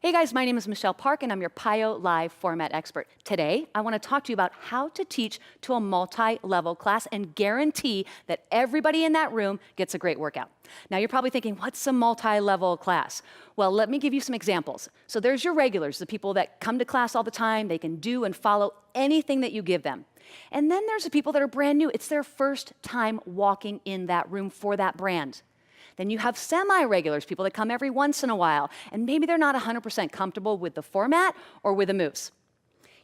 Hey guys, my name is Michele Park and I'm your PIO Live format expert. Today, I want to talk to you about how to teach to a multi-level class and guarantee that everybody in that room gets a great workout. Now you're probably thinking, what's a multi-level class? Well, let me give you some examples. So there's your regulars, the people that come to class all the time, they can do and follow anything that you give them. And then there's the people that are brand new. It's their first time walking in that room for that brand. Then you have semi-regulars, people that come every once in a while, and maybe they're not 100% comfortable with the format or with the moves.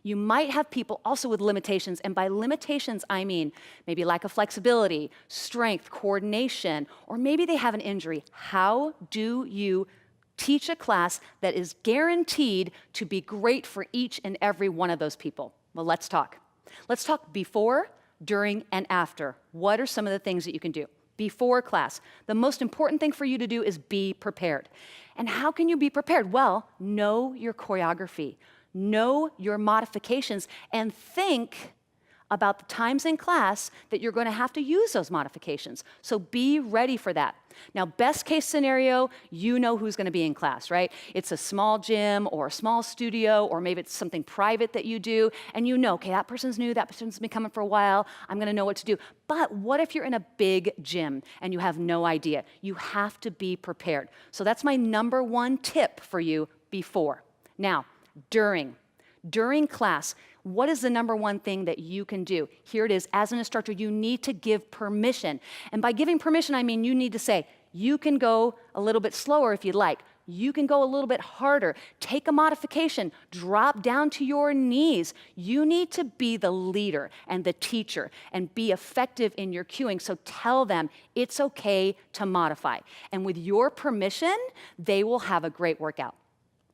You might have people also with limitations, and by limitations I mean maybe lack of flexibility, strength, coordination, or maybe they have an injury. How do you teach a class that is guaranteed to be great for each and every one of those people? Well, let's talk. Let's talk before, during, and after. What are some of the things that you can do? Before class, the most important thing for you to do is be prepared. And how can you be prepared? Well, know your choreography, know your modifications, and think about the times in class that you're going to have to use those modifications. So be ready for that. Now, best case scenario, you know who's going to be in class, right? It's a small gym or a small studio, or maybe it's something private that you do, and you know, okay, that person's new, that person's been coming for a while, I'm going to know what to do. But what if you're in a big gym and you have no idea? You have to be prepared. So that's my number one tip for you before. Now, during class, what is the number one thing that you can do? Here it is. As an instructor, you need to give permission. And by giving permission, I mean you need to say, you can go a little bit slower if you'd like. You can go a little bit harder. Take a modification. Drop down to your knees. You need to be the leader and the teacher and be effective in your cueing. So tell them it's okay to modify. And with your permission, they will have a great workout.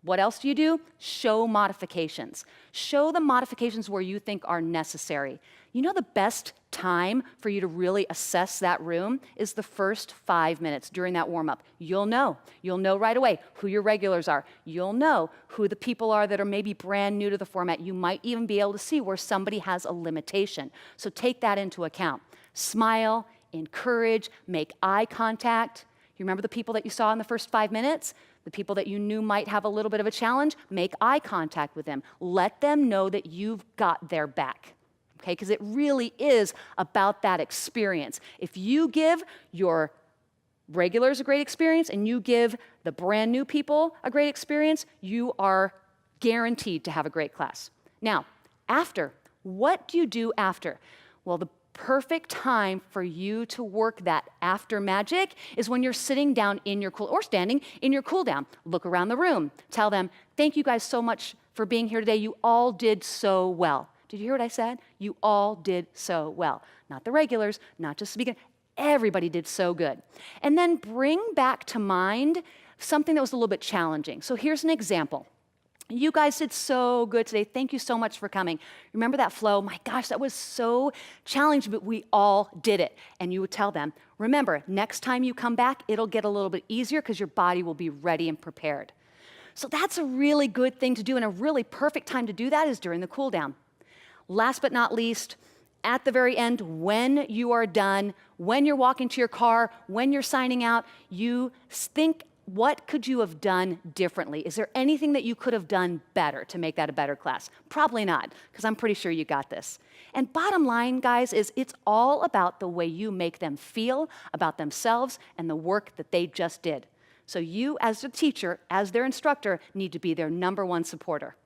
What else do you do? Show modifications. Show the modifications where you think are necessary. You know the best time for you to really assess that room is the first 5 minutes during that warm-up. You'll know right away who your regulars are. You'll know who the people are that are maybe brand new to the format. You might even be able to see where somebody has a limitation. So take that into account. Smile, encourage, make eye contact. You remember the people that you saw in the first 5 minutes? The people that you knew might have a little bit of a challenge, make eye contact with them. Let them know that you've got their back, okay? Because it really is about that experience. If you give your regulars a great experience and you give the brand new people a great experience, you are guaranteed to have a great class. Now, after, what do you do after? Well, the perfect time for you to work that after magic is when you're sitting down in your cool, or standing in your cool down. Look around the room. Tell them, thank you guys so much for being here today. You all did so well. Did you hear what I said? You all did so well. Not the regulars, not just the beginners. Everybody did so good. And then bring back to mind something that was a little bit challenging. So here's an example. You guys did so good today. Thank you so much for coming. Remember that flow? My gosh, that was so challenging, but we all did it. And you would tell them, remember, next time you come back, it'll get a little bit easier because your body will be ready and prepared. So that's a really good thing to do, and a really perfect time to do that is during the cool down. Last but not least, at the very end, when you are done, when you're walking to your car, when you're signing out, you think, what could you have done differently? Is there anything that you could have done better to make that a better class? Probably not, because I'm pretty sure you got this. And bottom line, guys, is it's all about the way you make them feel about themselves and the work that they just did. So you, as the teacher, as their instructor, need to be their number one supporter.